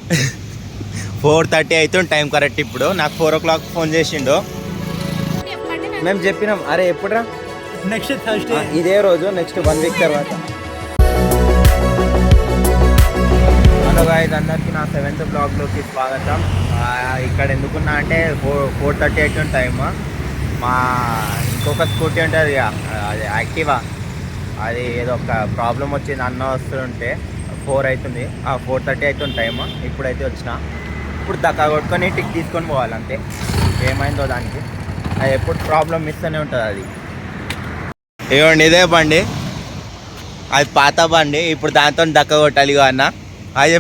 4:30 అవుతుంది time correct. ఇప్పుడు నాకు 4 o'clock ఫోన్ చేసిండు. మేము చెప్పినాం అరే ఎప్పుడురా నెక్స్ట్ థర్స్డే ఇదే రోజు నెక్స్ట్ 1 week తర్వాత. హలో గాయ్స్, అందరికీ నా 7th బ్లాగ్లోకి స్వాగతం. ఇక్కడ ఎందుకున్నా అంటే 4:30 అవుతుంది టైమ్. మా ఇంకొక స్కూటీ ఉంటుంది అది యాక్టివా, అది ఏదో ఒక ప్రాబ్లం వచ్చింది అన్న వస్తుంటే 4 అవుతుంది 4:30 అవుతుంది టైమ్. ఇప్పుడైతే వచ్చిన, ఇప్పుడు దక్కా కొట్టుకొని టిక్ తీసుకొని పోవాలి అంతే. ఏమైందో దానికి, అది ఎప్పుడు ప్రాబ్లం ఇస్తూనే ఉంటుంది అది. ఏమండి ఇదే బండి, అది పాత బండి, ఇప్పుడు దాంతో దక్క కొట్టాలి అన్న. అది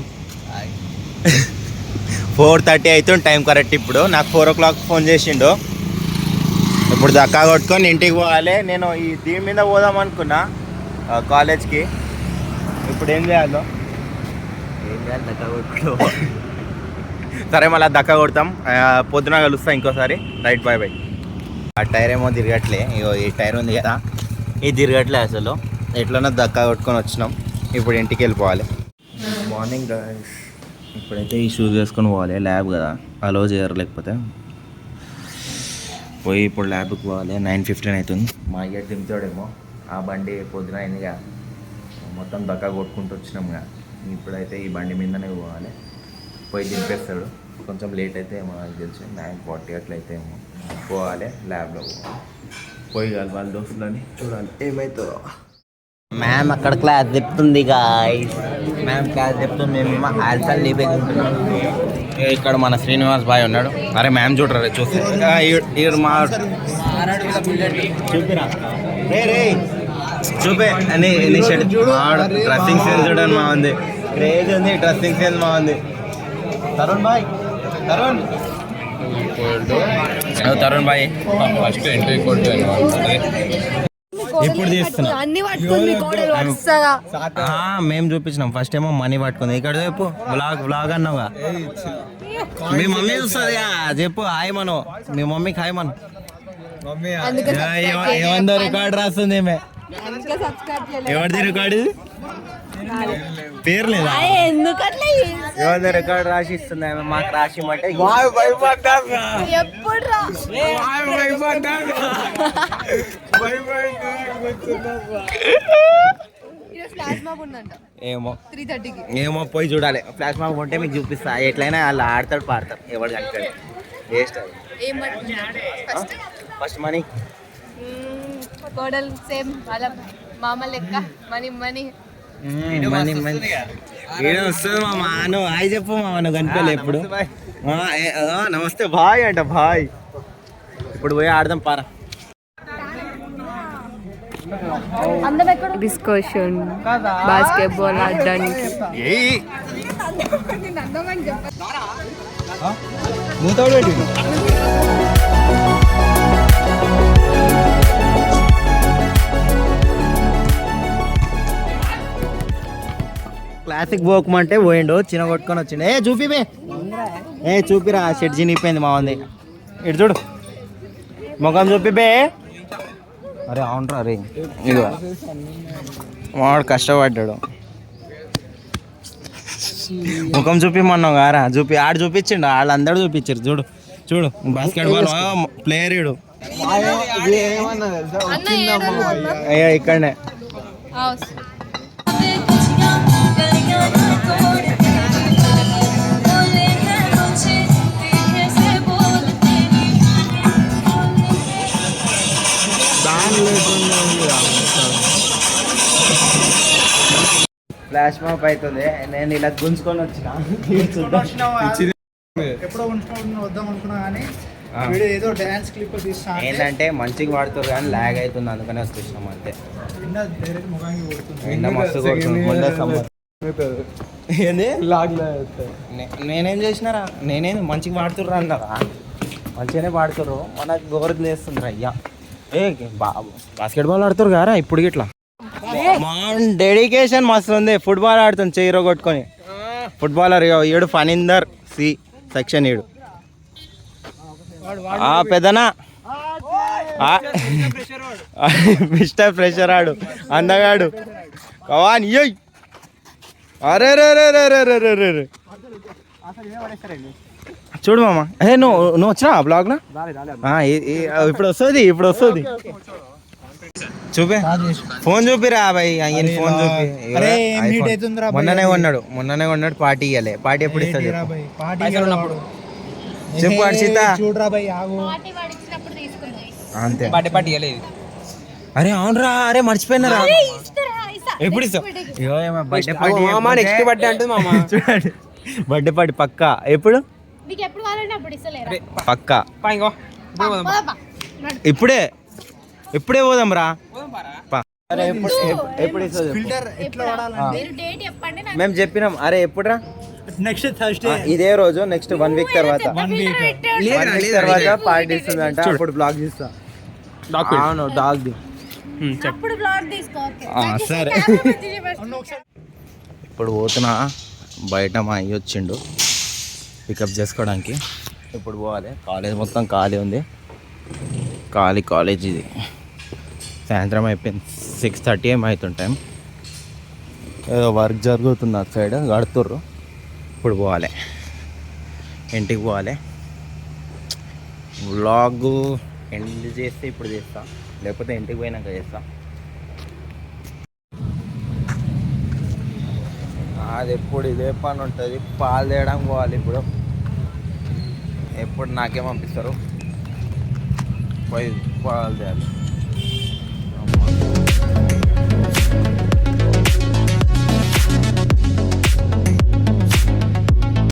4:30 అవుతుంది టైం కరెక్ట్. ఇప్పుడు నాకు 4 o'clock ఫోన్ చేసిండు. ఇప్పుడు దక్కా కొట్టుకొని ఇంటికి పోవాలి. నేను దీని మీద పోదాం అనుకున్నా కాలేజ్కి. ఇప్పుడు ఏం చేయాలి దక్కా కొట్టుకో. సరే మళ్ళీ దక్కా కొడతాం, పొద్దున కలుస్తాం ఇంకోసారి. Right, bye bye. ఆ టైర్ ఏమో తిరగట్లే, ఇగో ఈ టైర్ ఉంది కదా, ఇది తిరగట్లే అసలు. ఎట్లన్నా దక్కా కొట్టుకొని వచ్చినాం. ఇప్పుడు ఇంటికి వెళ్ళిపోవాలి. మార్నింగ్ ఇప్పుడైతే ఈ షూస్ వేసుకొని పోవాలి. ల్యాబ్ కదా, అలో చేయరు లేకపోతే. పోయి ఇప్పుడు ల్యాబ్కి పోవాలి. 9:15 అవుతుంది. మా అయ్య దింపుతాడేమో, ఆ బండి పొద్దున అయిందిగా, మొత్తం దక్కా కొట్టుకుంటూ వచ్చినాముగా. ఇప్పుడైతే ఈ బండి మీదనే పోవాలి. పోయి దింపేస్తాడు. కొంచెం లేట్ అయితే ఏమో నాకు తెలిసి 9:40 అట్లయితే ఏమో పోవాలి. ల్యాబ్లో పోయి వాళ్ళ దోస్తులని చూడాలి ఏమవుతుందో. మ్యామ్ అక్కడ క్లాస్ చెప్తుంది గాయ్స్, మ్యామ్ క్లాస్ చెప్తుంది. మేమేమో ఆల్ఫాల్ లేపేకుంటున్నాం. ఇక్కడ మన శ్రీనివాస్ బాయ్ ఉన్నాడు. అరే మ్యామ్ చూడరా, చూస్తే మా చూపిరా రే చూపే అని డ్రెస్సింగ్ సెన్స్ చూడండి మా ఉంది, క్రేజ్ ఉంది డ్రెస్సింగ్ సెన్స్ మా ఉంది. తరుణ్ బాయ్, తరుణ్ బాయ్ ఫస్ట్ ఎంట్రీ కొట్టు. ఇప్పుడు తీస్తున్నా, మేము చూపించినాం. ఫస్ట్ ఏమో మనీ పట్టుకుంది. ఇక్కడ చెప్పు, వ్లాగ్ అన్నావుగా, మీ మమ్మీ చూస్తుంది చెప్పు. హాయ్ మను, మీ మమ్మీకి హాయ్ మను. ఏమందో రికార్డు రాస్తుంది ఏమే. ఎవరిది రికార్డు? పేరు లేదా? ఏమందో రికార్డు రాసి ఇస్తుంది ఆమె మాకు. రాసి అంటే ఏమో పోయి చూడాలి. ఫ్లాష్ మాబ్ ఉంటే మీకు చూపిస్తా. ఎట్లయినా వాళ్ళు ఆడతాడు పాడతారు, ఎవరు కనుక వేస్ట్. ఫస్ట్ మనీ సేమ్ మామ లెక్క మనీ మనీ వస్తుంది మా మాను. హాయ్ చెప్పు మా నువ్వు కనిపించలే ఎప్పుడు. నమస్తే బాయ్ అంట బాయ్. ఇప్పుడు పోయి ఆడదాం పారా. డిస్కషన్ బాస్కెట్బాల్ ఆడడానికి. క్లాసిక్ పోకమంటే పోయిండు, చిన్న కొట్టుకొని వచ్చిండు. చూపిబే, చూపిరా. షెడ్ చినిగిపోయింది మా ఉంది. ఇటు చూడు, ముఖం చూపిబే. అరే అవునరా, అరే ఇదిగో మావాడు కష్టపడ్డాడు. ముఖం చూపిమన్నావు కారా, చూపి. ఆడు చూపించిండు, వాళ్ళందరూ చూపించారు. చూడు చూడు, బాస్కెట్బాల్ ప్లేయర్ ఇడు. అయ్యా ఇక్కడనే ఫ్లాష్ మాప్ అవుతుంది. నేను ఇలా గుంజుకొని వచ్చిన. ఎప్పుడో వద్దాం అనుకున్నా కానీ ఏదో డాన్స్ క్లిప్ తీస్తా ఏంటంటే మంచిగా వాడుతారు కానీ లాగ్ అవుతుంది, అందుకనే వచ్చేసినాం అంతే. ఎండ మస్తు కొడుతుంది. నేనేం చేసినారా, నేనేం మంచిగా వాడుతుర్రా అన్నారా? మంచిగానే వాడుతుర్రు, మనకు గోరది లేస్తుంది అయ్యా. బాస్కెట్బాల్ ఆడుతారు కదా ఇప్పుడు ఇట్లా. మా డెడికేషన్ మస్తు ఉంది. ఫుట్బాల్ ఆడుతుంది చెయ్యిరో కొట్టుకొని. ఫుట్బాలర్ ఏడు ఫణీందర్ సి సెక్షన్ 7. పెద్దనా మిస్టర్ ప్రెషర్ ఆడు, అందగాడు. కవాన్ అరే రే రే రే రే రే రే రే చూడు మామ ఏ నువ్వు వచ్చినా బ్లాగ్లో ఇప్పుడు వస్తుంది చూపి ఫోన్ చూపిరా బాయ్ ఆయన ఫోన్ చూపి అరే, meet అవుతుందిరా బాయ్. మొన్ననే కొన్నాడు పార్టీ ఇవ్వాలి పార్టీ ఎప్పుడు ఇస్తా చెప్పు చెప్పు హర్షిత చూడరా భయ్ ఆగు. అంతే పార్టీ ఇవ్వలేదు అరే అవునరా అరే మర్చిపోయినారా ఎప్పుడు ఇస్తావు బర్త్డే పార్టీ నెక్స్ట్ బర్త్డే అంటుంది మామ చూడండి బర్త్డే పార్టీ పక్కా ఎప్పుడు మీకు ఎప్పుడు కావాలంటే అప్పుడు ఇస్తలేరా పక్కా ఇంకో ఇప్పుడే పోదాం రా అరే ఎప్పుడు ఇస్తావు చెప్పు. ఫిల్టర్ ఎట్లా వాడాలంటే మీరు డేట్ చెప్పండి నాకు మేము చెప్పినాం అరే ఎప్పుడురా నెక్స్ట్ థర్స్డే ఇదే రోజు నెక్స్ట్ 1 వీక్ తర్వాత లేదురా, 1 వీక్ లేదురా, తర్వాత లేదురా. పార్టీ ఇస్తుందంట అప్పుడు బ్లాగ్ తీస్తా అవును డాగ్ ది అప్పుడు బ్లాగ్ తీసుకో ఓకే సరే ఒకసారి ఇప్పుడు పోతున్నా బయట మా అయ్యి వచ్చిండు పికప్ చేసుకోవడానికి ఇప్పుడు పోవాలి కాలేజ్ మొత్తం ఖాళీ ఉంది కాలేజ్ ఇది సాయంత్రం అయిపోయింది 6:30 ఏం అవుతుంది టైం ఏదో వర్క్ జరుగుతుంది అటు సైడ్ కడుతుర్రు ఇప్పుడు పోవాలి ఇంటికి పోవాలి వ్లాగ్ ఎండ్ చేస్తే ఇప్పుడు చేస్తా లేకపోతే ఇంటికి పోయినాక చేస్తా అది ఎప్పుడు ఇదే పని ఉంటుంది పాలు తేయడం పోవాలి ఇప్పుడు ఎప్పుడు నాకే పంపిస్తారు పోయి పాలు తేయాలి